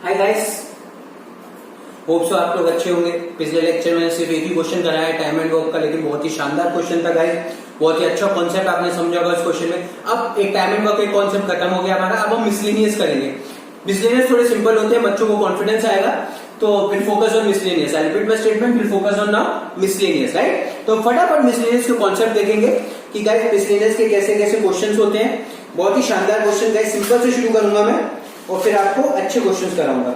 Hi guys, hope so आप लोग अच्छे होंगे। पिछले लेक्चर में सिर्फ एक ही क्वेश्चन कराया टाइम एंड वर्क का, लेकिन बहुत ही शानदार क्वेश्चन था गाइस। बहुत ही अच्छा कॉन्सेप्ट आपने समझा होगा इस क्वेश्चन में। अब एक टाइम एंड वर्क का कॉन्सेप्ट खत्म हो गया हमारा। अब हम मिसलेनियस करेंगे। मिसलेनियस थोड़े सिंपल होते हैं, बच्चों को कॉन्फिडेंस आएगा। तो will focus on miscellaneous. I repeat my statement, will focus on now miscellaneous, right. तो फटाफट मिसलेनियस के कॉन्सेप्ट देखेंगे कि गाइस मिसलेनियस के कैसे कैसे क्वेश्चंस होते हैं। बहुत ही शानदार क्वेश्चन गाइस, सिंपल से शुरू करूंगा मैं और फिर आपको अच्छे क्वेश्चंस कराऊंगा।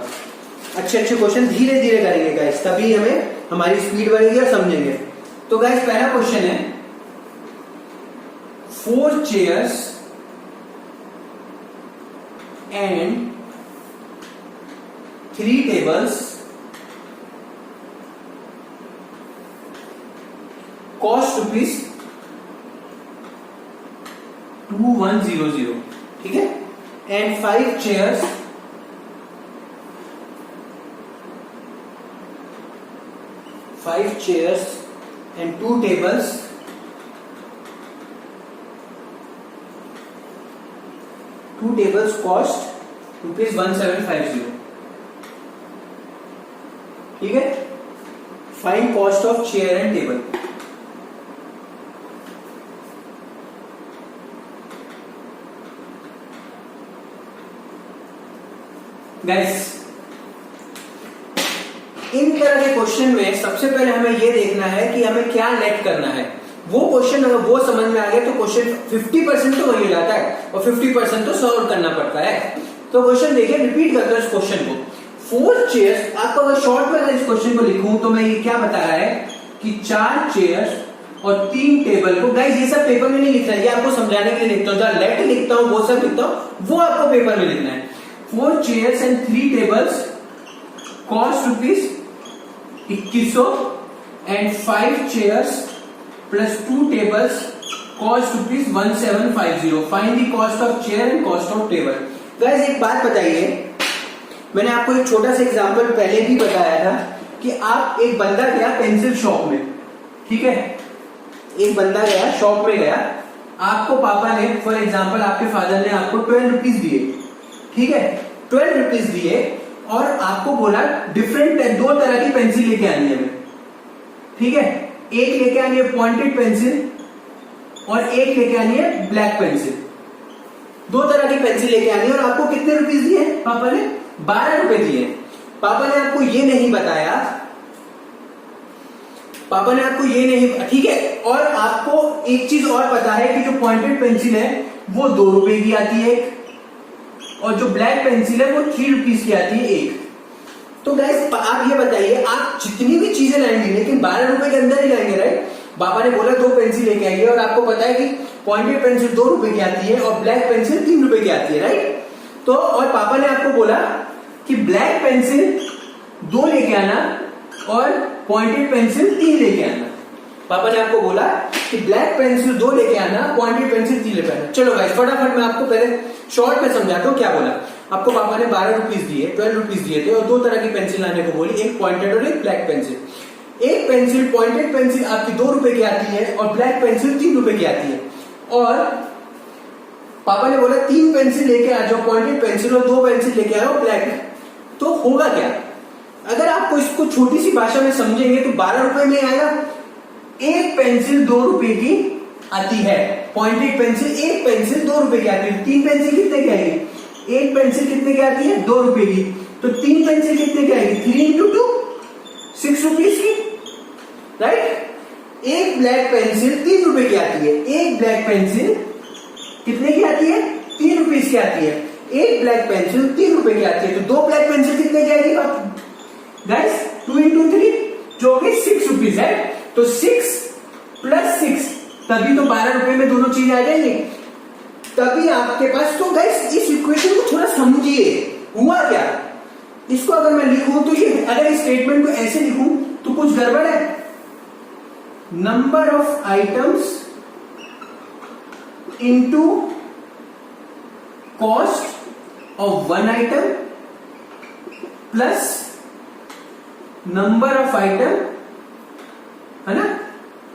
अच्छे क्वेश्चन धीरे धीरे करेंगे गाइस, तभी हमें हमारी स्पीड बढ़ेगी और समझेंगे। तो गाइस पहला क्वेश्चन है 4 chairs and 3 tables cost rupees 2100, ठीक है। And 5 chairs and 2 tables cost rupees 1750, ठीक है। Find cost of chair and table. Guys in तरह के क्वेश्चन में सबसे पहले हमें यह देखना है कि हमें क्या लेट करना है। वो क्वेश्चन अगर वो समझ में आ गया तो क्वेश्चन 50% तो वही जाता है और 50% तो सॉल्व करना पड़ता है। तो क्वेश्चन देखिए, रिपीट करते हैं इस क्वेश्चन को। 4 चेयर्स, आपको अगर शॉर्ट में अगर इस क्वेश्चन को लिखूं तो मैं ये क्या बता रहा है कि 4 चेयर्स और 3 टेबल को। गाइस ये सब पेपर में नहीं लिखना है, ये आपको समझाने के लिए लिखता हूं। जहां लेट लिखता हूं वो सब लिखता हूं, वो आपको पेपर में लिखना है। 4 chairs and 3 tables cost rupees 2100 and 5 chairs plus 2 tables cost rupees 1750। Find the cost of chair and cost of table. Guys एक बात बताइए, मैंने आपको एक छोटा सा एग्जांपल पहले भी बताया था कि आप एक बंदा गया पेंसिल शॉप में, ठीक है। एक बंदा गया शॉप में गया, आपको पापा ने फॉर एग्जांपल आपके फादर ने आपको 12 रुपीज दिए, ठीक है। 12 रुपीज दिए और आपको बोला डिफरेंट 2 तरह की पेंसिल लेके आनी है, ठीक है। एक लेके आनी है पॉइंटेड पेंसिल और एक लेके आनी है ब्लैक पेंसिल। 2 तरह की पेंसिल लेके आनी है और आपको कितने रुपीज दिए पापा ने? 12 रुपए दिए। पापा ने आपको ये नहीं बताया, पापा ने आपको ये नहीं, ठीक है। और आपको एक चीज और पता है कि जो पॉइंटेड पेंसिल है वो 2 रुपए की आती है और जो ब्लैक पेंसिल है वो 3 रुपीज की आती है एक। तो गाइस आप ये बताइए, आप जितनी भी चीजें लाएंगे लेकिन 12 रुपए के अंदर ही लाएंगे, राइट। पापा ने बोला 2 पेंसिल लेके आइए और आपको पता है कि पॉइंटेड पेंसिल 2 रुपए की आती है और ब्लैक पेंसिल 3 रुपए की आती है, राइट। तो और पापा ने आपको बोला कि ब्लैक पेंसिल 2 लेके आना और पॉइंटेड पेंसिल 3 लेके आना। पापा ने आपको बोला कि ब्लैक पेंसिल 2 लेके आना, पॉइंटेड पेंसिल 3 लेके आना। चलो गाइस फटाफट मैं आपको पहले शॉर्ट में समझाता हूँ क्या बोला। आपको पापा ने 12 रुपीज दिए, 12 रुपीज दिए थे और 2 तरह की पेंसिल लाने को बोली, एक पॉइंटेड और एक ब्लैक पेंसिल। एक पेंसिल पॉइंटेड पेंसिल आपकी 2 रुपए की आती है और ब्लैक पेंसिल 3 रुपए की आती है। और पापा ने बोला 3 पेंसिल लेके आ जाओ पॉइंटेड पेंसिल और 2 पेंसिल लेके आओ ब्लैक। तो होगा क्या? अगर आपको इसको छोटी सी भाषा में समझेंगे तो 12 रुपए में आएगा। एक पेंसिल 2 रुपए की आती है, पॉइंटेड पेंसिल एक पेंसिल 2 रुपए की आती है। 3 पेंसिल कितने की आएगी? एक पेंसिल कितने की आती है? 2 रुपए की। तो 3 पेंसिल कितने की आएगी? 3 × 2 6 रुपीज की, राइट। एक ब्लैक पेंसिल 3 रुपए की आती है। एक ब्लैक पेंसिल कितने की आती है? 3 रुपीज की आती है। एक ब्लैक पेंसिल 3 रुपए की आती है। तो 2 ब्लैक पेंसिल कितने की आएगी गाइस? 2 × 3 जो होगी 6 रुपीज है। तो 6 + 6 तभी तो 12 रुपए में दोनों चीज आ जाएंगी, तभी आपके पास। तो गाइस इस इक्वेशन को थोड़ा समझिए, हुआ क्या। इसको अगर मैं लिखूं तो ये, अगर इस स्टेटमेंट को ऐसे लिखूं तो कुछ गड़बड़ है। Number of items into cost of 1 item plus number of item, है ना,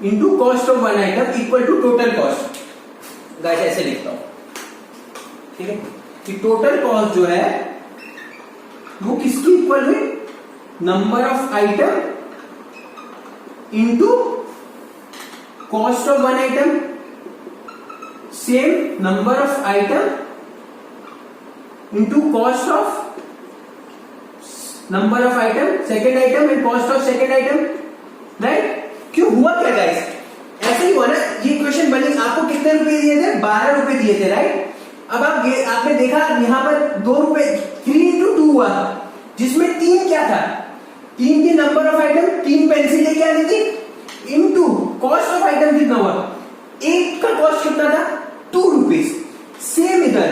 into cost of 1 item equal to total cost. Guys ऐसे लिखता हूं, ठीक है, कि टोटल कॉस्ट जो है वो किसकी इक्वल हुई? Number of item into cost of one item, same number of item into cost of number of item second item and cost of second item, right? क्यों हुआ क्या गाइस? ऐसे ही हुआ ना, ये क्वेश्चन बनी, आपको कितने रुपए दिए थे? 12 रुपए दिए थे, राइट? अब आपने देखा यहाँ पर 2 रुपए, 3 इंटू 2 हुआ, जिसमें 3 क्या था? 3 की नंबर ऑफ आइटम, 3 पेंसिल लेके आनी थी, इंटू कॉस्ट ऑफ आइटम कितना हुआ? एक का कॉस्ट कितना था? 2 रुपीज। सेम इधर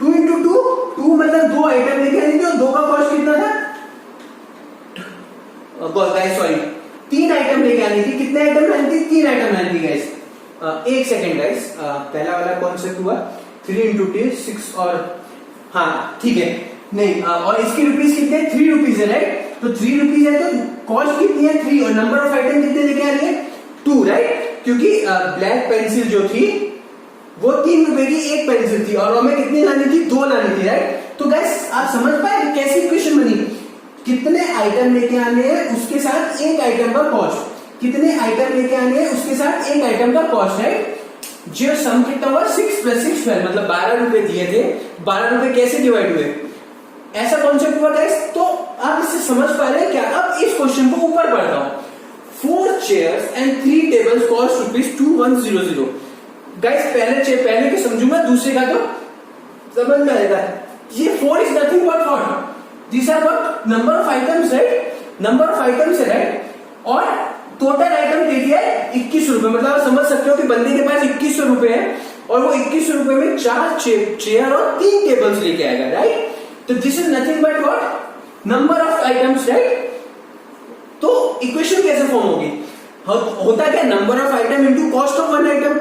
2 इंटू 2 मतलब 2 आइटम लेके आनी थी और 2 का कॉस्ट कितना था? सॉरी 3 आइटम लेके आनी थी। कितने आइटम लानी थी? 3 आइटम लानी थी गाइस। एक सेकेंड गाइस, पहला वाला कॉन्सेप्ट हुआ 3 इंटू 6 और हाँ ठीक है, नहीं और इसकी रुपीज कितने? 3 रुपीज है, राइट? तो 3 रुपीज है तो कॉस्ट कितनी है? 3 और नंबर ऑफ आइटम कितने लेके आ रही है? 2, राइट? क्योंकि ब्लैक पेंसिल जो थी वो 3 रुपए की एक पेंसिल थी और हमें कितनी लानी थी? 2 लानी थी, राइट? तो गाइस आप समझ पाए कैसी इक्वेशन बनी? कितने आइटम लेके आने हैं उसके साथ एक आइटम का कॉस्ट, कितने आइटम लेके आने हैं उसके साथ एक आइटम का कॉस्ट, राइट? जो सम कितना हुआ? 6 + 6 12, मतलब 12 रुपए दिए थे, 12 रुपए कैसे डिवाइड हुए? ऐसा कॉन्सेप्ट हुआ गाइस। तो आप इससे समझ पा रहे हैं क्या? अब इस क्वेश्चन को ऊपर बढ़ता हूं। 4 chairs and 3 tables cost ₹2100। Guys पहले को समझूंगा, दूसरे का तो समझ में आएगा। ये 4 is nothing but what? These are what? Number of items, right? Number of items है, right? और टोटल आइटम दे दिया है 2100 रुपए, मतलब आप समझ सकते हो कि बंदे के पास 2100 रुपए है और वो 2100 रुपए में 4 चेयर और 3 टेबल्स लेके आएगा, राइट? तो this is nothing but what? Number of items, right? तो इक्वेशन कैसे फॉर्म होगी? होता क्या? Number of item into cost of one item,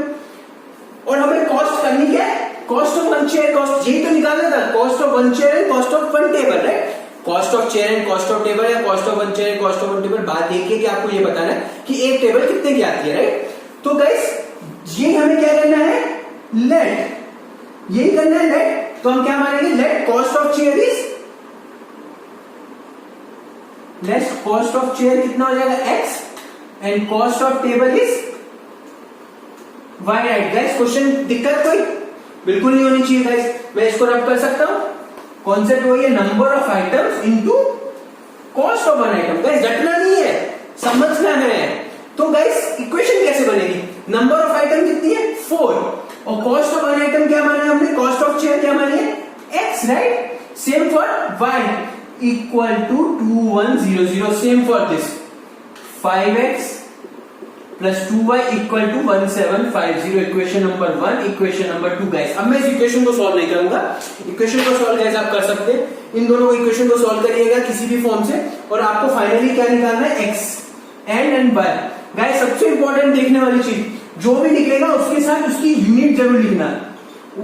और हमें कॉस्ट करनी क्या है? Cost of one chair, cost यही तो निकालना था, cost of one chair and cost of one table, right? Cost of chair and cost of table या cost of one chair and cost of one table, बात देखिए कि आपको ये बताना है कि एक टेबल कितने की आती है, राइट? तो गाइस ये हमें क्या करना है? लेट, यही करना है लेट। तो हम क्या मानेंगे? Let cost of chair is, let cost of chair कितना हो जाएगा? x and cost of table is y, right? Guys question दिक्कत कोई बिल्कुल नहीं होनी चाहिए गाइस। मैं इसको रब कर सकता हूं। कॉन्सेप्ट वही है, number of items into cost of one item. Guys रटना नहीं है, समझना है। तो गाइस इक्वेशन कैसे बनेगी? नंबर ऑफ आइटम कितनी है? 4 और कॉस्ट ऑफ वन आइटम क्या माना है हमने? कॉस्ट ऑफ चेयर क्या मानी है? x, right? Same for y equal to 2100, same for this 5x plus 2y equal to 1750। Equation number 1, equation number 2 guys. अब मैं इस इक्वेशन को सॉल्व नहीं करूंगा, इक्वेशन को सॉल्व गाइस आप कर सकते हैं। इन दोनों इक्वेशन को सॉल्व करिएगा किसी भी फॉर्म से और आपको फाइनली क्या निकालना है? x and y। गाइस सबसे इंपॉर्टेंट देखने वाली चीज, जो भी निकलेगा उसके साथ उसकी यूनिट जरूर लिखना,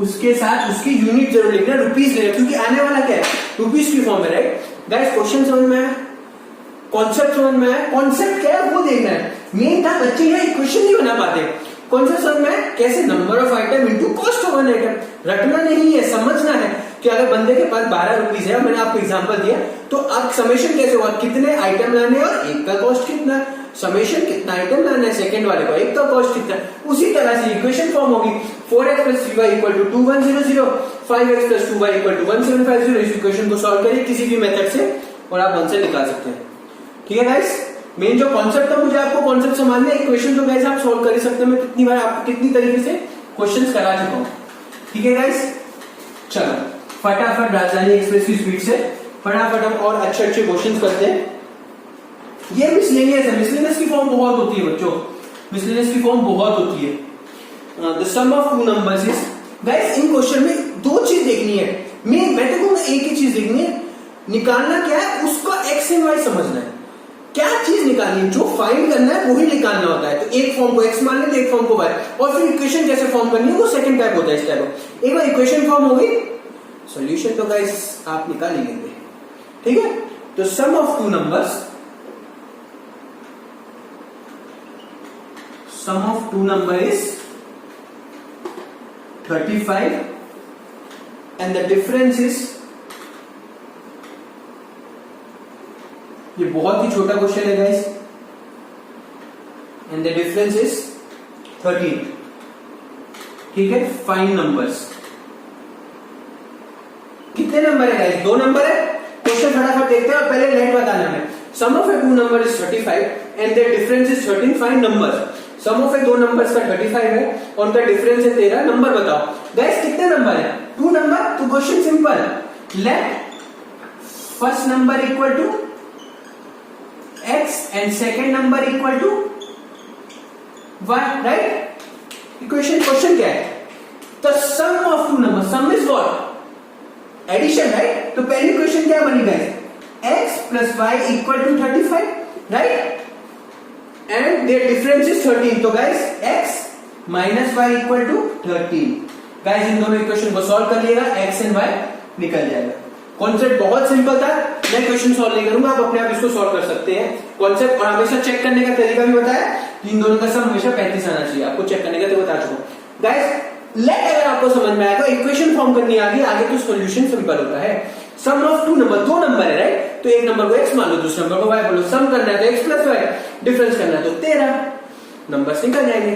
उसके साथ उसकी यूनिट जरूर लिखना, रुपीज लेना, क्योंकि आने वाला क्या है? रुपीज की फॉर्म है, राइट? गाइस क्वेश्चन समझ में आया? कॉन्सेप्ट समझ में आया? कॉन्सेप्ट क्या है वो देखना है। मेन था बच्चे यहाँ इक्वेशन नहीं बना पाते। कॉन्सेप्ट समझ में आया? कैसे? Number of item into cost of one item. रटना नहीं है, समझना है कि अगर बंदे के पास 12 रुपीज है, मैंने आपको एग्जांपल दिया, तो अब समेशन कैसे हुआ? कितने आइटम लाने और एक का कॉस्ट कितना, समेशन कितना आइटम लाना है, सेकंड वाले का एक का कॉस्ट कितना। उसी तरह से इक्वेशन फॉर्म होगी 4x + 3y = 2100, 5x + 2y = 1750। इस इक्वेशन को सॉल्व करिए किसी भी मेथड से और आप आंसर निकाल सकते हैं। ठीक है गाइस, मेन जो कॉन्सेप्ट था, मुझे आपको कॉन्सेप्ट समझना है। इक्वेशन तो गाइस आप सॉल्व कर ही सकते हैं। मैं कितनी बार आपको कितनी तरीके से क्वेश्चंस करा चुका हूं। ठीक है गाइस, चलो फटाफट राजधानी एक्सप्रेस की स्पीड से फटाफट हम और अच्छे अच्छे क्वेश्चंस करते हैं। ये मिसलेनियस है, मिसलेनियस की फॉर्म बहुत होती है बच्चों, मिसलेनियस की फॉर्म बहुत होती है। The sum of two numbers is, guys इन क्वेश्चन में दो चीज देखनी है। मैं तो कहूंगा एक ही चीज देखनी है, निकालना क्या है उसका एक्स एंड वाई समझना है। क्या चीज निकालनी है, जो फाइंड करना है वही निकालना होता है। तो एक फॉर्म को एक्स मान लेते, एक फॉर्म को वाई, और फिर इक्वेशन कैसे फॉर्म करनी है वो सेकंड टाइप होता है। इस टाइप एक बार इक्वेशन फॉर्म हो गई, सॉल्यूशन तो गाइस आप निकाल ही लेंगे। ठीक है, तो sum of two numbers, sum of two number is 35 and the difference is ये बहुत ही छोटा क्वेश्चन है guys, and the difference is 13। ठीक है, फाइंड नंबर्स। कितने नंबर है गाइस? 2 नंबर है। क्वेश्चन फटाफट देखते हैं और पहले लेट बताना है। Sum of a 2 number is 35 and the difference is 13। Find number. Sum of a 2 numbers का 35 है और उनका डिफरेंस है 13। नंबर बताओ गाइस, कितने नंबर है? 2 नंबर। तो question simple, let first number equal to x and second number equal to y, right? Question क्या है? The sum of 2 number, sum is what? Addition, right? तो पहली क्वेश्चन क्या बनी guys? x plus y equal to 35, right? And their difference is 13। तो guys x minus y equal to 13। Guys इन दोनों equation को सॉल्व कर लिएगा, x एंड y निकल जाएगा। कॉन्सेप्ट बहुत सिंपल था, मैं क्वेश्चन सॉल्व नहीं करूंगा, आप अपने आप इसको सॉल्व कर सकते हैं। कॉन्सेप्ट और हमेशा चेक करने का तरीका भी बताया, इन दोनों का सम हमेशा 35 आना चाहिए। आपको चेक करने का तरीका बता चुका। गाइस लेट अगर आपको समझ में आएगा, इक्वेशन फॉर्म करनी आ गई, आगे तो सॉल्यूशन सिंपल होता है। सम ऑफ 2 नंबर, 2 नंबर है, राइट? तो एक नंबर को x मान लो, दूसरे नंबर को y बोलो। सम करना है तो x प्लस y, डिफरेंस करना है तो 13। नंबर्स निकल जाएंगे,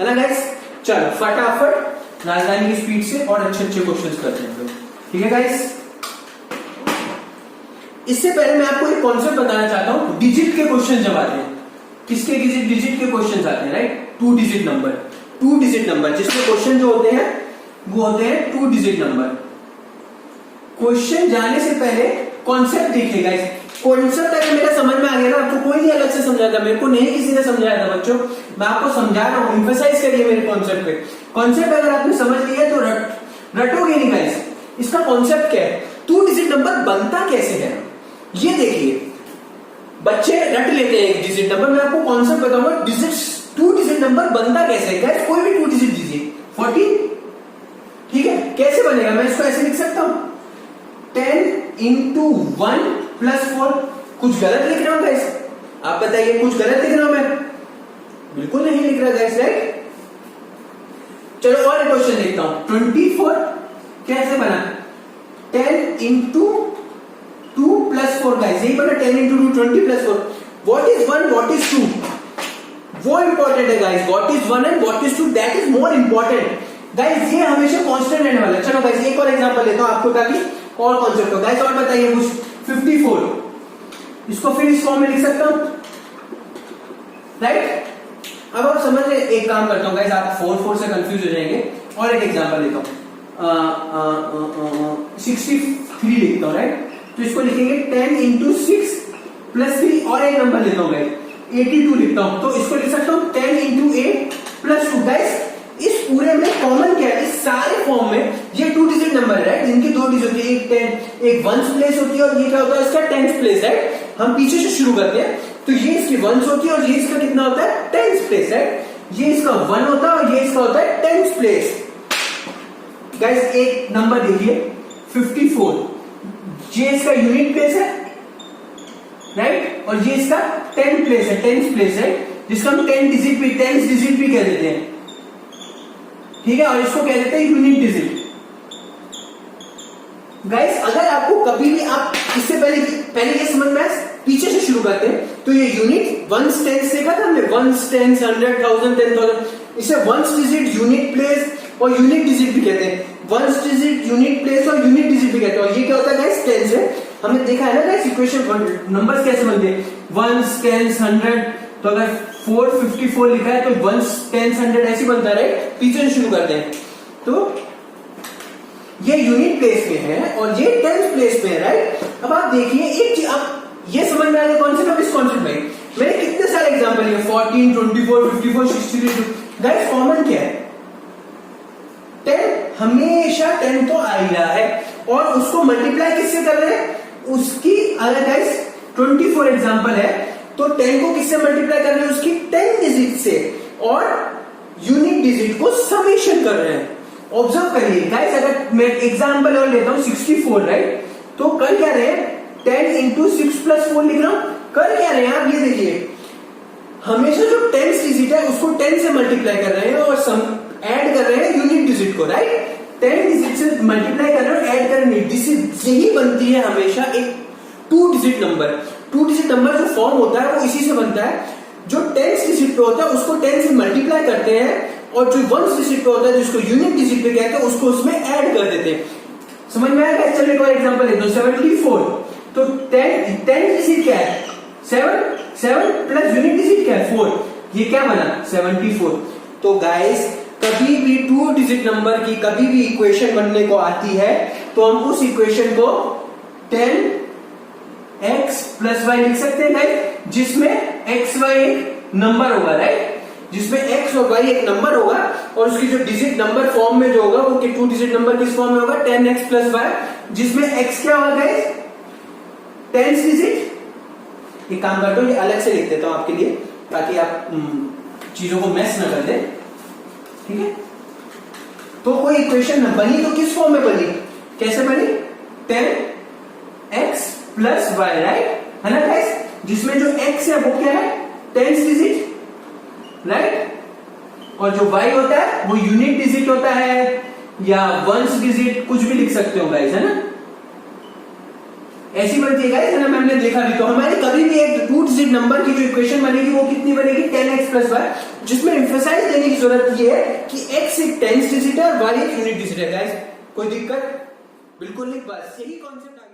है ना गाइस? चलो फटाफट राजधानी की स्पीड से और अच्छे अच्छे क्वेश्चंस करते हैं, ठीक है गाइस? इससे पहले मैं आपको एक कॉन्सेप्ट बताना चाहता हूं। डिजिट के क्वेश्चन जब आते हैं, किसके डिजिट के क्वेश्चन आते हैं, right? 2 digit number, 2 digit number, जिसमें क्वेश्चन जो होते हैं वो होते हैं 2 डिजिट नंबर। क्वेश्चन जाने से पहले कॉन्सेप्ट देखिएगा। कॉन्सेप्ट अगर मेरा समझ में आ गया ना, आपको कोई नहीं अलग से समझाया था, मेरे को नहीं किसी ने समझाया था बच्चों, मैं आपको समझा रहा हूं, एम्फसाइज करिए मेरे कॉन्सेप्ट पे। कॉन्सेप्ट अगर आपने समझ लिया तो रटोगे नहीं गाइस। इसका कॉन्सेप्ट क्या है? 2 डिजिट नंबर बनता कैसे है, ये देखिए। बच्चे रट लेते हैं एक डिजिट नंबर, मैं आपको कॉन्सेप्ट बताऊंगा। 2 डिजिट नंबर बनता कैसे है गाइस? कोई भी 2 डिजिट दीजिए, 14, ठीक है? कैसे बनेगा? मैं इसको ऐसे लिख सकता हूं, 10 इंटू 1 प्लस 4। कुछ गलत लिख रहा हूं गाइस? आप बताइए, कुछ गलत लिख रहा हूं मैं? बिल्कुल नहीं लिख रहा गाइस, राइट? चलो और एक क्वेश्चन देखता हूं। 24 कैसे बना? 10 इंटू 2 प्लस 4 गाइस, यही बना 10 into 2, 20 plus 4। What is 1, what is 2? वो इंपॉर्टेंट है guys. What is 1 and what is 2, that is more important guys. ये हमेशा कांस्टेंट रहने वाला है। चलो गाइस एक और एग्जांपल लेता हूं आपको, ताकि और कॉन्सेप्ट हो गाइस। और बताइए कुछ। 54, इसको फिर इस फॉर्म में लिख सकता हूं, राइट? अब आप समझ रहे, एक काम करता हूं गाइस, आप 4 से कंफ्यूज हो जाएंगे। और एक एग्जांपल लेता हूं, 63 लिखता हूं, राइट? तो इसको लिखेंगे 10 इंटू 6 प्लस 3। और एक नंबर लेता हूं गाइस, 82 लिखता हूं, तो इसको लिख सकता हूं 10 इंटू 8 प्लस 2। गाइस इस पूरे में कॉमन क्या है? इस सारे फॉर्म में ये 2 डिजिट नंबर है, राइट? जिनकी 2 डिजिट होती है, एक 10, एक 1s प्लेस होती है, और ये क्या होता है? इसका 10s प्लेस, राइट? हम पीछे से शुरू करते हैं, तो ये इसकी 1s होती है और ये इसका कितना होता है? 10s place, right? ये इसका 1 होता है और ये इसका होता है 10s प्लेस। गाइस एक नंबर देखिए, 54, ये इसका यूनिट प्लेस है, राइट? और ये इसका 10 प्लेस है, 10s प्लेस है, जिसका हम 10 डिजिट भी कह देते हैं, ठीक है? और इसको कह देते हैं यूनिट डिजिट। गाइस अगर आपको कभी भी, आप इससे पहले ये समझ में, पीछे से शुरू करते हैं, तो ये यूनिट 1s 10s देखा था हमने, 1s 10s 100 1000 10,000, इसे 1s डिजिट, यूनिट प्लेस और यूनिट डिजिट भी कहते हैं। 1s डिजिट, यूनिट प्लेस और यूनिट डिजिट भी कहते हैं। और ये क्या होता है गाइस? 10s है। हमने देखा है ना गाइस इक्वेशन, नंबर्स कैसे बनते हैं? 1s 10s 100, तो अगर 454 लिखा है तो 1s 10s 100 ऐसे बनता है, राइट? पीछे से शुरू करते हैं, तो ये यूनिट प्लेस में है और ये 10s प्लेस में है, राइट? अब आप देखिए एक चीज, आप ये समझ में आ रहा है कॉन्सेप्ट ऑफ इस कॉन्सेप्ट में। मैंने कितने सारे एग्जांपल लिए, 14, 24, 54, 63। गाइस कॉमन क्या है? 10, हमेशा 10 तो आ ही रहा है, और उसको मल्टीप्लाई किससे कर रहे हैं? उसकी, अगर गाइस 24 एग्जांपल है तो 10 को किससे मल्टीप्लाई कर रहे हैं? उसकी 10 डिजिट से, और यूनिट डिजिट को समेशन कर रहे हैं। ऑब्जर्व करिए गाइस, अगर मैं एग्जांपल और लेता हूं 64, राइट? तो कर क्या रहे हैं? 10 इंटू 6 प्लस 4 लिख रहा हूं। कर क्या रहे हैं आप? ये देखिए, हमेशा जो 10 डिजिट है उसको 10 से मल्टीप्लाई कर रहे हैं और ऐड कर रहे हैं यूनिट डिजिट को, राइट? 10 डिजिट से मल्टीप्लाई कर रहे हैं, ऐड कर रहे हैं, यही बनती है हमेशा एक 2 डिजिट नंबर। 2 डिजिट नंबर जो फॉर्म होता है वो इसी से बनता है, जो 10th डिजिट पे होता है उसको 10 से मल्टीप्लाई करते हैं, और जो 1st डिजिट पे होता है जिसको यूनिट डिजिट पे कहते हैं उसको उसमें ऐड कर देते हैं। समझ में आएगा? चलिए कोई एग्जांपल ले दो। 74, तो 10 डिजिट क्या है? 7 प्लस यूनिट डिजिट क्या है? 4। ये क्या बना? 74। तो गाइस कभी भी 2 डिजिट नंबर की कभी भी इक्वेशन बनने को आती है तो हम उस इक्वेशन को 10x प्लस वाई लिख सकते हैं गाइस, जिसमें x y एक नंबर होगा, राइट? जिसमें x और y एक नंबर होगा, और उसकी जो डिजिट नंबर फॉर्म में जो होगा वो 2 डिजिट नंबर किस फॉर्म में होगा? 10x प्लस वाई, जिसमें x क्या होगा गाइस? 10th digit. एक काम करता हूं, ये अलग से लिख देता हूं आपके लिए ताकि आप चीजों को मैस ना कर दे, ठीक है? तो कोई इक्वेशन बनी तो किस फॉर्म में बनी? कैसे बनी? 10x plus Y, right? है ना गाइस? जिसमें जो x है वो क्या है? 10th digit, right? और जो y होता है वो यूनिट डिजिट होता है या 1st डिजिट, कुछ भी लिख सकते हो गाइस, है ना? ऐसी बनती है गाइस, है ना? मैंने देखा भी। तो हमारी कभी भी एक 2 डिजिट नंबर की जो इक्वेशन बनेगी वो कितनी बनेगी? 10x प्लस वाई, जिसमें एम्फसाइज देने की जरूरत ये है कि x एक 10th डिजिट है और y एक यूनिट डिजिट है गाइस। कोई दिक्कत? बिल्कुल नहीं, बस यही कॉन्सेप्ट आगे।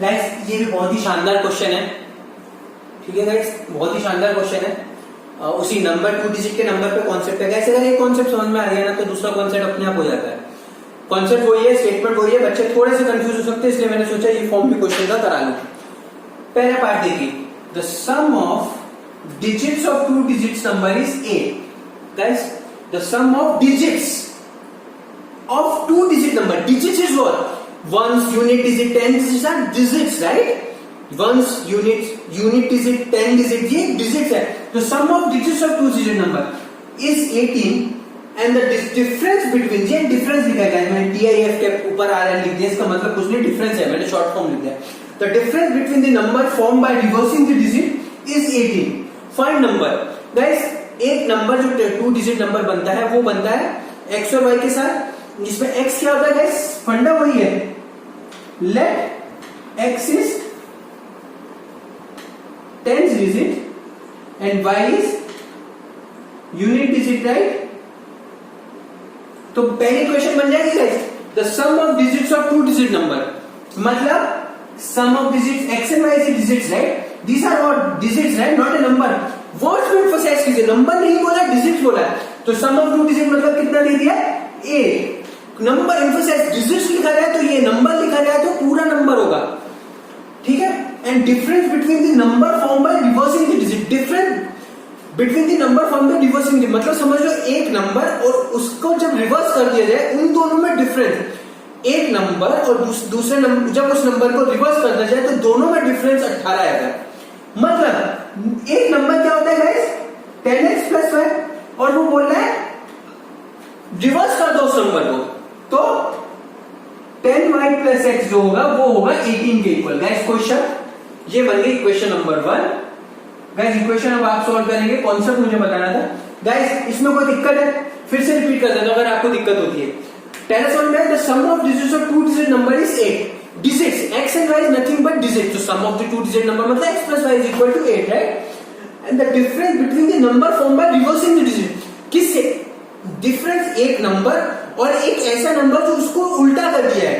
गाइस ये भी बहुत ही शानदार क्वेश्चन है, ठीक है गाइस? बहुत ही शानदार क्वेश्चन है। उसी नंबर 2 डिजिट के नंबर पे कॉन्सेप्ट है गाइस। अगर एक कॉन्सेप्ट समझ में आ गया ना तो दूसरा कॉन्सेप्ट अपने आप हो जाता है। कॉन्सेप्ट वही है, स्टेटमेंट वही है, बच्चे थोड़े से कंफ्यूज हो सकते हैं, इसलिए मैंने सोचा ये फॉर्म भी क्वेश्चन का करा लूं। पहला पार्ट देखिए, the sum of digits of 2 digits number is 8। Guys the sum of digits of 2 digit number. Digits is what? Ones, unit digit, 10 digits are digits, right? Ones, unit digit, 10 digit, ये digits है. The sum of digits of 2 digit number is 18 and the difference between, ये difference लिखा है, मैंने DIF के ऊपर RL लिख दिया, इसका मतलब कुछ नहीं, difference है, मैंने short form लिख दिया. The difference between the number formed by reversing the digit is 18. Find number. Guys, एक नंबर जो 2 digit number बनता है वो बनता है x और y के साथ, जिसमें x क्या होता है गाइस? फंडा वही है, let x is 10th digit and y is unit digit, right? तो पहली क्वेश्चन बन जाएगी guys, the sum of digits of 2 digit number, मतलब sum of digits x and y is digits, right? These are what? Digits, right? Not a number. Words में emphasize कीजिए, number नहीं बोला, digits बोला। तो सम ऑफ 2 डिजिट मतलब कितना दे दिया? 8। नंबर एम्फसाइज डिजिट्स लिखा जाए तो ये नंबर लिखा जाए तो पूरा नंबर होगा, ठीक है? And difference between the number form by reversing the digit, difference between the number form by reversing the, मतलब समझ लो एक नंबर और उसको जब रिवर्स कर दिया जाए उन दोनों में डिफरेंस, एक नंबर और दूसरे नंबर, जब उस नंबर को रिवर्स कर दिया जाए तो दोनों में डिफरेंस 18 आएगा। मतलब एक नंबर क्या होता है गाइस? 10x प्लस वाई, और वो बोल रहा है रिवर्स कर दो उस नंबर को, तो 10y प्लस x जो होगा वो होगा 18 के इक्वल। गाइस क्वेश्चन ये बन गई इक्वेशन नंबर 1। गाइस इक्वेशन अब आप सॉल्व करेंगे, कॉन्सेप्ट मुझे बताना था। गाइस इसमें कोई दिक्कत है? फिर से रिपीट कर देता हूं अगर आपको दिक्कत होती है। Tell us the sum of digits of 2 digit number is 8। Digits x and y is nothing but digits, so sum of the 2 digit number मतलब x plus y is equal to 8, right? And the difference between the number formed by reversing the digit, किससे? Difference एक number और एक ऐसा number जो उसको उल्टा कर दिया है।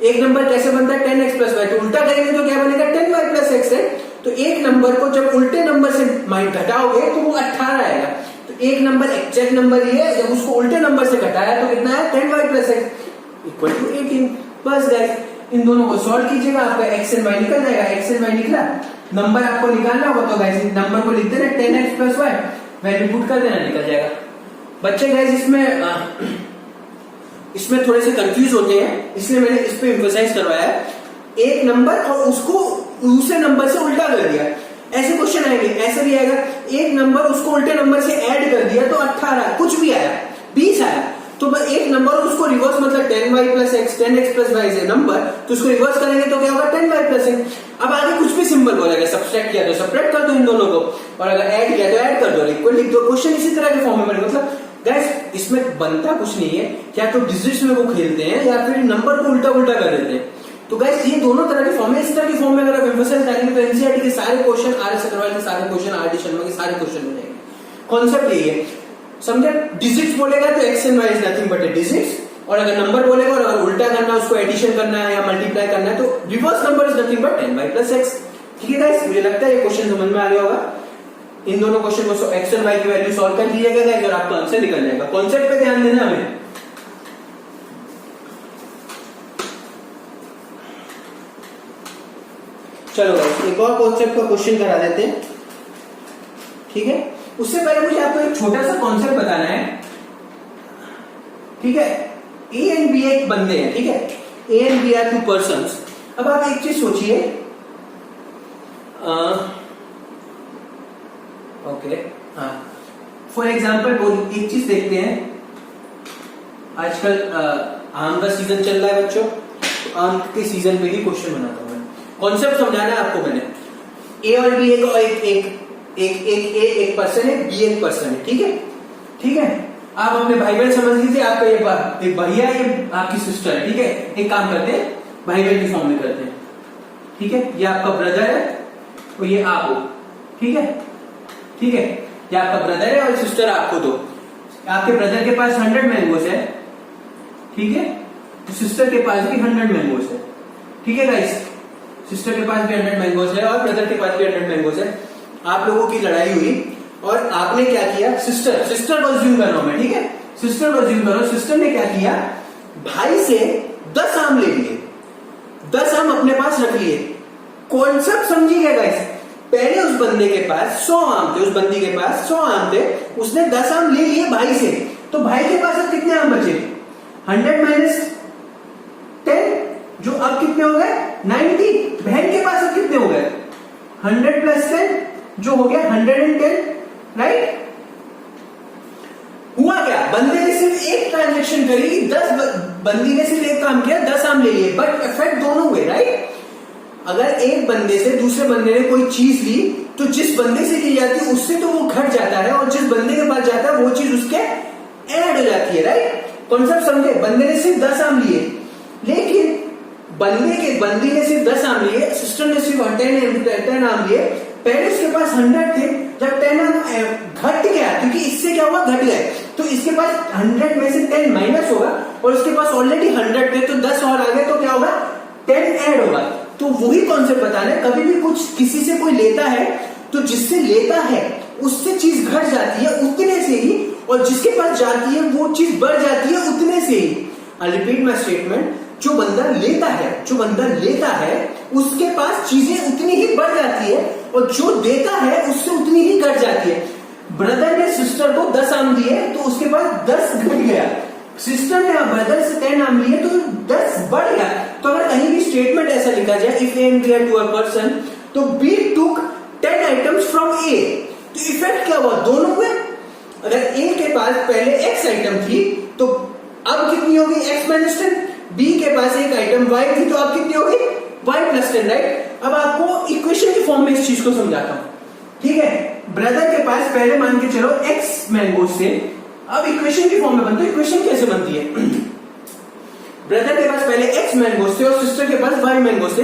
एक नंबर कैसे बनता है? 10x प्लस वाई, तो उल्टा करेंगे तो क्या बनेगा? 10y प्लस x है। तो एक नंबर को जब उल्टे नंबर से घटाओगे तो वो 18 आएगा। तो एक नंबर एग्जैक्ट नंबर ये है, जब उसको उल्टे नंबर से घटाया तो कितना है 10y plus x equal to 18। बस गाइस इन दोनों को सॉल्व कीजिएगा, आपका एक्स एंड वाई निकल जाएगा। एक्स एंड वाई निकला, नंबर आपको निकालना होगा तो गाइस नंबर को लिख देना 10x plus Y, value put कर देना, निकल जाएगा। बच्चे गाइस इसमें थोड़े से कंफ्यूज होते हैं, इसलिए मैंने इस पे एम्फसाइज करवाया है। एक नंबर और उसको दूसरे नंबर से उल्टा कर दिया, ऐसे क्वेश्चन आएंगे। ऐसे भी आएगा एक नंबर उसको उल्टे नंबर से ऐड कर दिया तो 18, कुछ भी आया 20 आया, तो एक नंबर और उसको रिवर्स मतलब 10y plus x 10x plus y से नंबर, तो उसको रिवर्स करेंगे तो क्या होगा 10y प्लस एक्स। अब आगे कुछ भी सिंबल बोलेगा, सब्सट्रैक्ट किया तो सब्ट्रैक्ट कर दो इन दोनों को, और अगर ऐड किया तो ऐड कर दो, इक्वल लिख दो। क्वेश्चन इसी तरह के फॉर्म में बनेगा। मतलब गाइस इसमें बनता कुछ नहीं है, क्या तो डिजिट्स में वो खेलते हैं या फिर नंबर को उल्टा उल्टा कर देते हैं। तो गाइस ये दोनों तरह के फॉर्म है। इस तरह के फॉर्म में अगर आप एम्फसाइज डालेंगे तो एनसीईआरटी के सारे क्वेश्चन, आर.एस. अग्रवाल के सारे क्वेश्चन, आर.डी. शर्मा के सारे क्वेश्चन हो जाएंगे। कॉन्सेप्ट यही है, समझे। डिजिट्स बोलेगा तो x and y is nothing but a digits, और अगर नंबर बोलेगा और अगर उल्टा करना है, उसको एडिशन करना है या मल्टीप्लाई करना है, तो reverse number is nothing but 10y plus x. ठीक है गाइस, मुझे लगता है ये क्वेश्चन समझ में आ गया होगा। इन दोनों क्वेश्चन को एक्स एंड वाई की वैल्यू सॉल्व कर लीजिएगा गाइस और आपका आंसर निकल जाएगा। कॉन्सेप्ट पे ध्यान देना हमें। चलो गाइस एक और कॉन्सेप्ट का क्वेश्चन करा देते हैं, ठीक है। उससे पहले मुझे आपको एक छोटा सा कॉन्सेप्ट बताना है, ठीक है। ए एंड बी एक बंदे हैं, ठीक है। A and B are 2 persons. अब आप एक चीज सोचिए, ओके हाँ, फॉर एग्जाम्पल एक चीज देखते हैं। आजकल आम का सीजन चल रहा है बच्चों, तो आम के सीजन में ही क्वेश्चन बनाता हूं मैं। कॉन्सेप्ट समझाना है आपको मैंने। ए और बी एक पर्सन है, बी एक पर्सन है, ठीक है। ठीक है, आप अपने भाई बहन समझ लीजिए। आपका ये भैया, ये आपकी सिस्टर है, ठीक है। एक काम करते हैं, भाई बहन की फॉर्म में करते हैं, ठीक है। ये आपका ब्रदर है और ये आप हो, ठीक है। ठीक है, ये आपका ब्रदर है और सिस्टर आपको दो। आपके ब्रदर के पास 100 मैंगोस है, ठीक है। तो सिस्टर के पास भी 100 मैंगोस है, ठीक है गाइस। सिस्टर के पास भी 100 मैंगोस है और ब्रदर के पास भी 100 मैंगोस है। आप लोगों की लड़ाई हुई और आपने क्या किया, सिस्टर को अज्यूम कर रहा हूं मैं, ठीक है। सिस्टर को अज्यूम करो। सिस्टर ने क्या किया, भाई से 10 आम ले लिए, 10 आम अपने पास रख लिए। कॉन्सेप्ट समझिएगा गाइस। पहले उस बंदे के पास 100 आम थे, उस बंदी के पास 100 आम थे, उसने 10 आम ले लिए भाई से। तो भाई के पास अब कितने आम बचे, 100 माइनस 10, जो अब कितने हो गए 90। बहन के पास अब कितने हो गए 100 प्लस 10, जो हो गया 110, राइट। हुआ क्या, बंदे ने सिर्फ एक ट्रांजेक्शन करी, 10 बंदी ने सिर्फ एक काम किया, 10 आम ले लिए, बट इफेक्ट दोनों हुए, राइट। अगर एक बंदे से दूसरे बंदे ने कोई चीज ली तो जिस बंदे से ली जाती है उससे तो वो घट जाता है, और जिस बंदे के पास जाता है वो चीज उसके ऐड हो जाती है, राइट। कॉन्सेप्ट समझे। बंदे ने सिर्फ 10 आम लिए, लेकिन बंदी ने सिर्फ 10 आम लिए, सिस्टर ने सिर्फ 10 आम लिए। पहले उसके पास 100 थे, जब 10 आम घट गया, क्योंकि इससे क्या हुआ, घट गए, तो इसके पास 100 में से 10 माइनस होगा और उसके पास ऑलरेडी 100 थे, तो 10 और आ गए, तो क्या होगा 10 ऐड होगा। तो वही कॉन्सेप्ट बताना है, कभी भी कुछ किसी से कोई लेता है तो जिससे लेता है उससे चीज घट जाती है उतने से ही, और जिसके पास जाती है वो चीज बढ़ जाती है उतने से ही। आई रिपीट माय स्टेटमेंट, जो बंदा लेता है उसके पास चीजें उतनी ही बढ़ जाती है, और जो देता है उससे उतनी ही घट जाती है। ब्रदर ने सिस्टर को 10 आम दिए तो उसके पास 10 घट गया, सिस्टर ने ब्रदर से 10 आम लिए तो 10 बढ़ गया। तो अगर कहीं भी स्टेटमेंट ऐसा लिखा जाए, if A and B are 2 person, तो B took 10 items from A, तो इफेक्ट क्या हुआ, दोनों हुए। अगर ए के पास पहले x आइटम थी तो अब कितनी होगी x माइनस 10, बी के पास एक आइटम y थी तो अब कितनी होगी y प्लस 10, राइट। अब आपको इक्वेशन के फॉर्म में इस चीज को समझाता हूं, ठीक है। ब्रदर के पास पहले मान के चलो x मैंगो से, अब इक्वेशन की फॉर्म में बनती है। इक्वेशन कैसे बनती है, ब्रदर के पास पहले x मैंगो से और सिस्टर के पास y मैंगो से।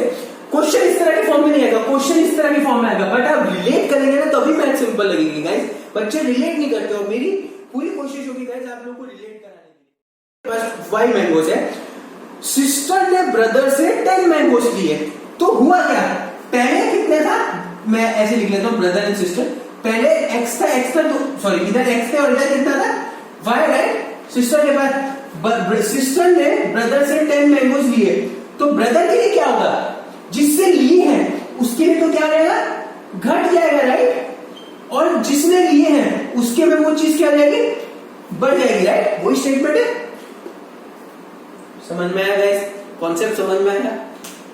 क्वेश्चन इस तरह के फॉर्म में नहीं आएगा, क्वेश्चन इस तरह की फॉर्म में आएगा, बट आप रिलेट करेंगे ना तभी मैथ सिंपल लगेगी गाइस। बच्चे रिलेट नहीं करते, और मेरी पूरी कोशिश होगी गाइस आप लोगों को रिलेट कराने की। बस y मैंगोस है, सिस्टर ने ब्रदर से 10 मैंगोस लिए, तो हुआ क्या, पहले कितने था मैं ऐसे लिख लेता हूँ ब्रदर एंड सिस्टर। पहले एक्स था तो सॉरी इधर एक्स था और इधर कितना था वाई, राइट। सिस्टर के बाद सिस्टर ने ब्रदर से 10 मैंगोज लिए, तो ब्रदर के लिए क्या होगा, जिससे लिए हैं उसके लिए तो क्या रहेगा, घट जाएगा, राइट। और जिसने लिए हैं उसके में वो चीज क्या जाएगी, बढ़ जाएगी, राइट। वही स्टेटमेंट है। समझ में आया गाइस, कॉन्सेप्ट समझ में आया।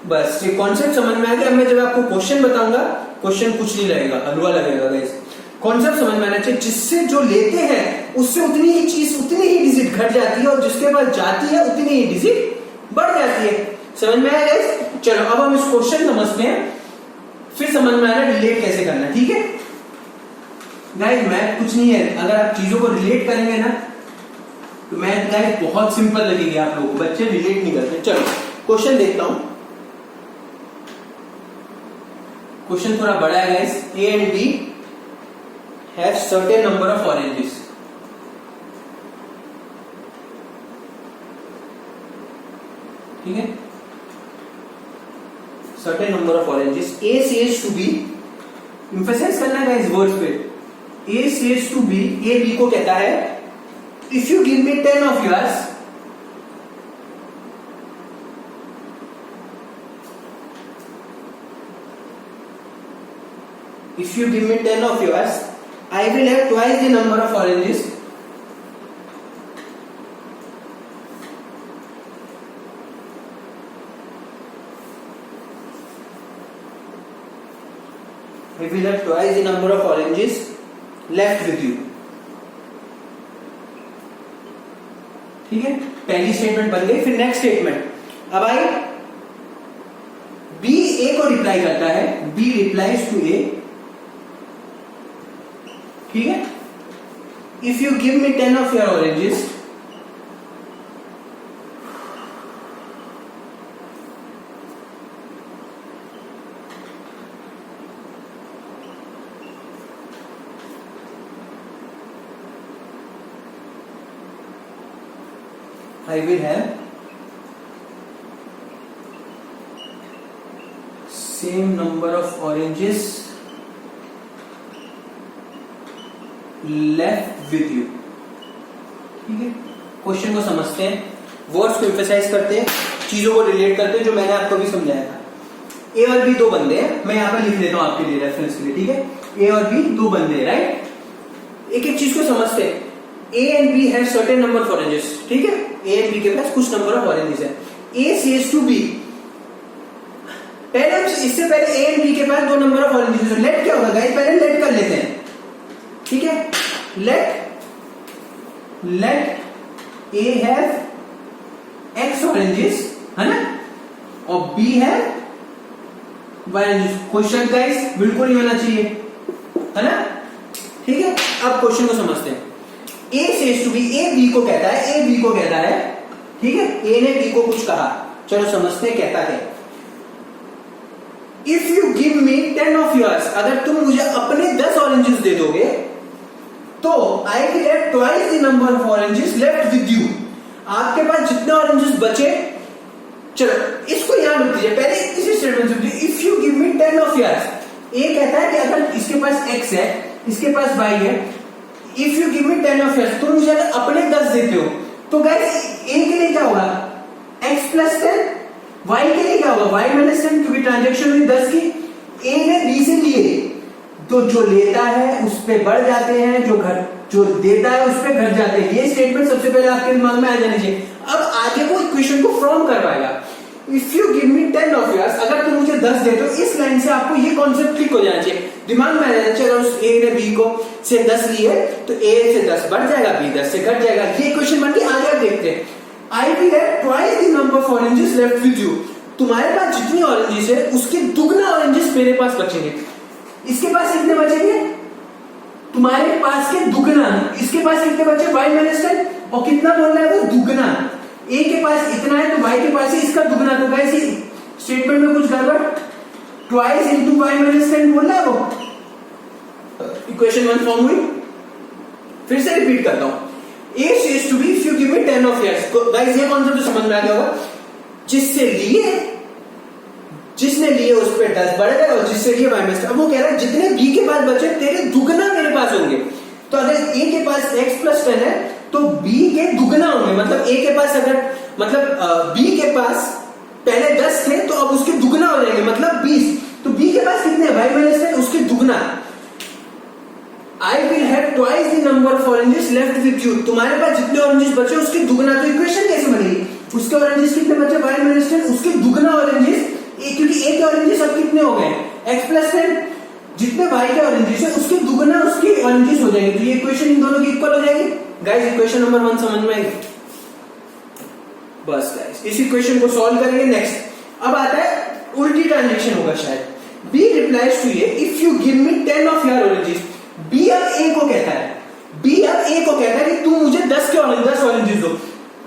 बस ये कॉन्सेप्ट समझ में आ गया। मैं जब आपको क्वेश्चन बताऊंगा, क्वेश्चन कुछ नहीं रहेगा, हलवा लगेगा गाइस। कॉन्सेप्ट समझ में आना चाहिए, जिससे जो लेते हैं उससे उतनी ही चीज, उतनी ही डिजिट घट जाती है, और जिसके पास जाती है उतनी ही डिजिट बढ़ जाती है। समझ में आया गाइस। चलो अब हम इस क्वेश्चन समझते हैं, फिर समझ में आ रहा है रिलेट कैसे करना है, ठीक है गाइस। मैथ कुछ नहीं है, अगर आप चीजों को रिलेट करेंगे ना तो मैथ गाइस बहुत सिंपल लगेगी आप लोगों को। बच्चे रिलेट नहीं करते। चलो क्वेश्चन देखता हूं। क्वेश्चन थोड़ा बड़ा है guys. A and B have certain number of oranges. ठीक है, certain number of oranges. A says to B, emphasize करना है गाइस वर्ड्स पे। A says to B, A B को कहता है if you give me 10 of yours, if you give me 10 of yours, I will have twice the number of oranges. I will have twice the number of oranges left with you. ठीक है, पहली statement बन गई। फिर next statement, अब आई B ए को reply करता है, बी रिप्लाइज टू ए, ठीक है। If you give me 10 of your oranges, I will have same number of oranges left with you। ठीक है, क्वेश्चन को समझते हैं, वर्ड्स को एम्फसाइज करते हैं, चीजों को रिलेट करते हैं, जो मैंने आपको भी समझाया था। ए और बी दो बंदे हैं, मैं यहां पर लिख देता हूं आपके लिए रेफरेंस के लिए, ठीक है। ए और बी दो बंदे हैं, राइट। एक एक चीज को समझते हैं। A and B have certain number of oranges, ठीक है। ए एंड बी के पास कुछ नंबर ऑफ ऑरेंजेस है। ए सेज टू बी, पहले इससे पहले ए एंड बी के पास दो नंबर ऑफ ऑरेंजेस है। लेट क्या होगा गाइस, पहले लेट कर लेते हैं, ठीक है। Let A have x oranges, है ना, और B have y oranges. Question guys बिल्कुल नहीं होना चाहिए, है ना, ठीक है। अब क्वेश्चन को समझते हैं। A says to B, A B को कहता है, ए बी को कहता है, ठीक है। ए ने बी को कुछ कहा, चलो समझते हैं कहता है। If you give me 10 of yours, अगर तुम मुझे अपने 10 ऑरेंजेस दे दोगे तो I will have twice the number of oranges left with you. आपके पास जितने ऑरेंजेस बचे, चलो इसको याद रख दीजिए, पहले इसी स्टेटमेंट से, if you give me 10 of yours. A कहता है कि अगर इसके पास x है, इसके पास y है, if you give me 10 of yours, तुम मुझे अगर अपने 10 देते हो, तो गाइस ए के लिए क्या होगा, x प्लस 10, y के लिए क्या होगा, y माइनस 10, क्योंकि ट्रांजेक्शन हुई 10 की। ए ने बी से लिए, तो जो लेता है उस पे बढ़ जाते हैं, जो देता है उस पे घट जाते हैं। ये स्टेटमेंट सबसे पहले आपके दिमाग में आ जानी चाहिए। अब आगे वो इक्वेशन को फॉर्म करवाएगा। If you give me 10 of yours, अगर तुम मुझे 10 देते हो, इस लाइन से आपको ये कॉन्सेप्ट क्लिक हो जाना चाहिए, दिमाग में आ जाना चाहिए। अगर उस ए ने बी को से 10 लिए तो ए से 10 बढ़ जाएगा, बी 10 से घट जाएगा। ये इक्वेशन बन गई। आगे आप देखते हैं, I will have twice the number of oranges left with you. तुम्हारे पास जितनी ऑरेंजेस है उसके दुगना ऑरेंजेस मेरे पास बचेंगे। इसके पास कितने बचेंगे, तुम्हारे पास के दुगना। इसके पास कितने बचे, y माइनस 10, और कितना बोल रहा है वो, दुगना। ए के पास इतना है तो y के पास है इसका दुगना। तो गाइस स्टेटमेंट में कुछ गड़बड़, ट्वाइस इनटू y माइनस 10 बोल रहा है वो। इक्वेशन 1 फॉर्म हुई। फिर से रिपीट करता हूं, A says to B if you give me 10 of yours. Guys ये कॉन्सेप्ट समझ में आ गया होगा, जिससे लिए जिसने लिए उस पे 10 बढ़ेगा और जिससे लिए -10। अब वो कह रहा है जितने b के पास बचे तेरे दुगना मेरे पास होंगे। तो अगर a के पास x + 10 है तो b के दुगना होंगे, मतलब a के पास अगर b के पास पहले 10 थे तो अब उसके दुगना हो जाएंगे, मतलब 20। तो b के पास कितने है, y - 10 उसके दुगना। I will have twice the number of oranges left with you। तुम्हारे पास जितने ऑरेंजेस बचे उसके दुगना। तो इक्वेशन कैसे बनेगी, उसके ऑरेंजेस कितने बचे, y - 10 उसके दुगना ऑरेंजेस, क्योंकि a के ऑरेंजेस अब कितने हो गए, x + 10, जितने y के ऑरेंजेस है उसके दुगना उसके ऑरेंजेस हो जाएंगे। तो ये इक्वेशन इन दोनों की इक्वल हो जाएगी। गाइस इक्वेशन नंबर 1 समझ में आई? बस गाइस इस इक्वेशन को सॉल्व करेंगे। नेक्स्ट अब आता है उल्टी ट्रांजेक्शन होगा शायद। b replies to a if you give me 10 of your oranges। b अब a को कहता है कि तू मुझे 10 ऑरेंजेस दो।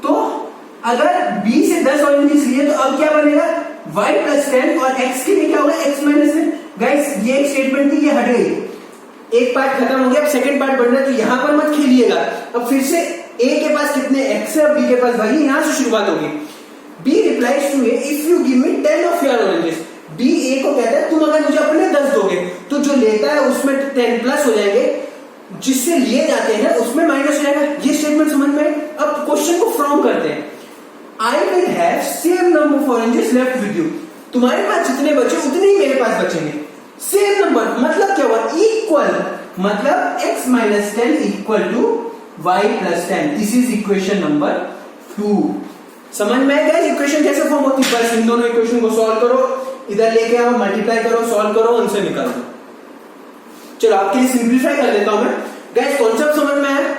तो अगर b से 10 ऑरेंजेस लिए तो अब क्या बनेगा, y + 10 और x के लिए क्या होगा, x - 10। गाइस ये एक स्टेटमेंट थी, ये हट गई, एक पार्ट खत्म हो गया, अब सेकंड पार्ट बन रहा है। तो यहां पर मत खेलिएगा, अब फिर से a के पास कितने x है, b के पास y, यहां से शुरुआत होगी। b replies to a if you give me 10 of your oranges। b a को कहता है तुम अगर मुझे अपने 10 दोगे, तो जो लेता है उसमें 10 प्लस हो जाएंगे, जिससे लिए जाते हैं उसमें माइनस हो जाएगा। ये स्टेटमेंट समझ में। अब क्वेश्चन को फ्रॉम करते हैं। I will have same number of oranges left with you। तुम्हारे पास जितने बचे उतने ही मेरे पास बचेंगे। सेम नंबर मतलब क्या हुआ, इक्वल, मतलब x - 10 equal to y + 10। This is equation number 2। समझ में आएगा इक्वेशन कैसे फॉर्म होती है। बस इन दोनों इक्वेशन को सॉल्व करो, इधर लेके आओ, मल्टीप्लाई करो, सॉल्व करो, उनसे निकाल दो। चलो आपके लिए सिंप्लीफाई कर देता हूं मैं। गाइस कॉन्सेप्ट समझ में आया।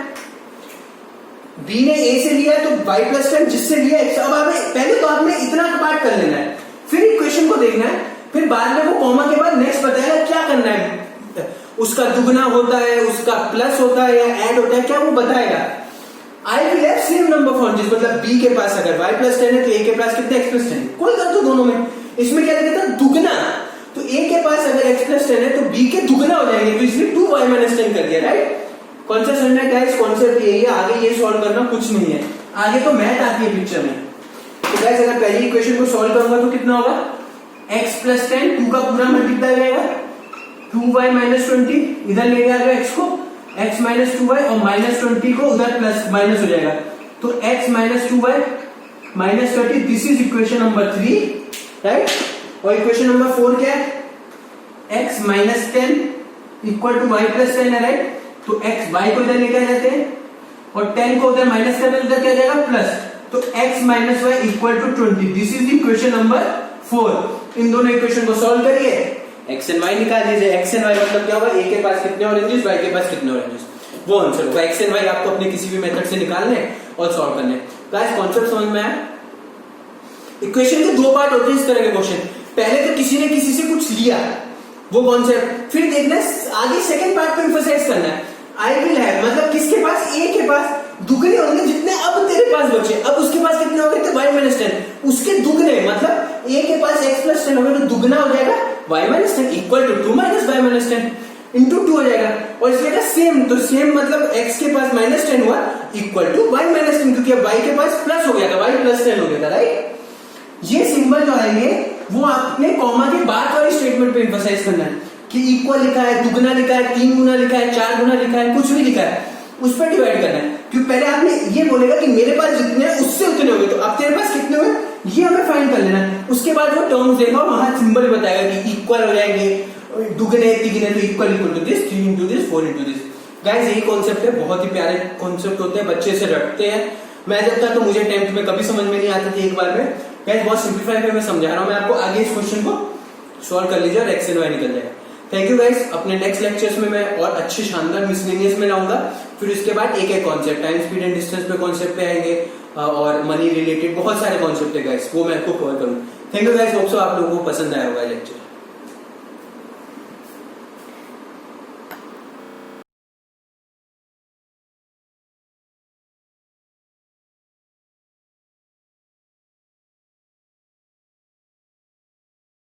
b ने a से लिया तो y + 10, जिससे लिया x। अब हमें पहले तो आपने इतना पार्ट कर लेना है, फिर इक्वेशन को देखना है, फिर बाद में वो कॉमा के बाद नेक्स्ट बताएगा क्या करना है, उसका दुगना होता है, उसका प्लस होता है या ऐड होता है, क्या वो बताएगा। I will have same number of oranges, मतलब b के पास अगर y + 10 है तो a के पास कितने x + 10, कोई कर दो दोनों में। इसमें क्या लिखा था, दुगना। तो a के पास अगर x + 10 है तो b के दुगना हो जाएंगे, तो इसलिए 2y - 10 कर दिया, राइट। कॉन्सेप्ट समझना है गाइस, कॉन्सेप्ट यही है, आगे ये सॉल्व करना कुछ नहीं है, आगे तो मैथ आती है पिक्चर में। तो गाइस अगर पहली इक्वेशन को सॉल्व करूंगा तो कितना होगा, x + 10, 2 का पूरा मल्टीप्लाई हो जाएगा, 2y - 20, इधर ले जाएगा x को, x - 2y और -20 को उधर प्लस माइनस हो जाएगा, तो x - 2y - 30। This is equation number 3, right. और इक्वेशन नंबर 4 क्या है, x - 10 इक्वल टू y + 10 है, राइट। तो x y को इधर लेकर जाते हैं और 10 को उधर माइनस करने उधर क्या जाएगा प्लस, तो x - y equal to 20। This is equation number 4। इन दोनों इक्वेशन को सॉल्व करिए, x एंड y निकाल लीजिए। x एंड y मतलब क्या होगा, a के पास कितने ऑरेंजेस, y के पास कितने ऑरेंजेस, वो आंसर होगा। x एंड y आपको अपने किसी भी मेथड से निकालने और सॉल्व करने। गाइस कॉन्सेप्ट समझ में आया। इक्वेशन के 2 पार्ट होते हैं इस तरह के क्वेश्चन। पहले तो किसी ने किसी से कुछ लिया वो कॉन्सेप्ट, फिर देखना है आगे सेकंड पार्ट पे एम्फसाइज करना है। I will have मतलब किसके पास, a के पास दुगने होंगे जितने अब तेरे पास बचे। अब उसके पास कितने हो गए थे, y - 10, उसके दुगने, मतलब a के पास x + 10 होगा तो दुगना हो जाएगा y - 10 equal to 2 - y - 10 into 2 हो जाएगा। और इसलिए का सेम, तो सेम मतलब x के पास -10 हुआ इक्वल टू y - 10, क्योंकि अब y के पास प्लस हो गया था, y + 10 हो गया था, राइट। ये सिंबल जो आएंगे वो आपने कॉमा के बाद वाली स्टेटमेंट पे एम्फसाइज करना है कि इक्वल लिखा है, दुगना लिखा है, 3 गुना लिखा है, 4 गुना लिखा है, कुछ भी लिखा है, उस पर डिवाइड करना है। क्योंकि पहले आपने ये बोलेगा कि मेरे पास जितने हैं उससे उतने हो गए, तो अब तेरे पास कितने हुए ये हमें फाइंड कर लेना है। उसके बाद वो टर्म्स देगा और वहां सिंबल बताएगा कि इक्वल हो जाएंगे, दुगने तिगने तो equal to this, 3 into this, 4 into this। Guys यही कॉन्सेप्ट है, बहुत ही प्यारे कॉन्सेप्ट होते हैं, बच्चे से रटते हैं। मैं जब था तो मुझे 10th में कभी समझ में नहीं आते थे एक बार में। गाइस बहुत सिंप्लीफाई पे मैं समझा रहा हूं मैं आपको, आगे इस क्वेश्चन को सॉल्व कर लीजिए और x एंड y निकल जाएगा। Thank you guys. अपने नेक्स्ट लेक्चर्स में मैं और अच्छे शानदार मिसलेनियस में लाऊंगा, फिर उसके बाद एक एक concept, time speed and distance पे कॉन्सेप्ट पे आएंगे और मनी रिलेटेड बहुत सारे कॉन्सेप्ट है गाइस, वो मैं आपको कवर करूंगा। Thank you guys, hope so आप लोगों को पसंद आया होगा लेक्चर।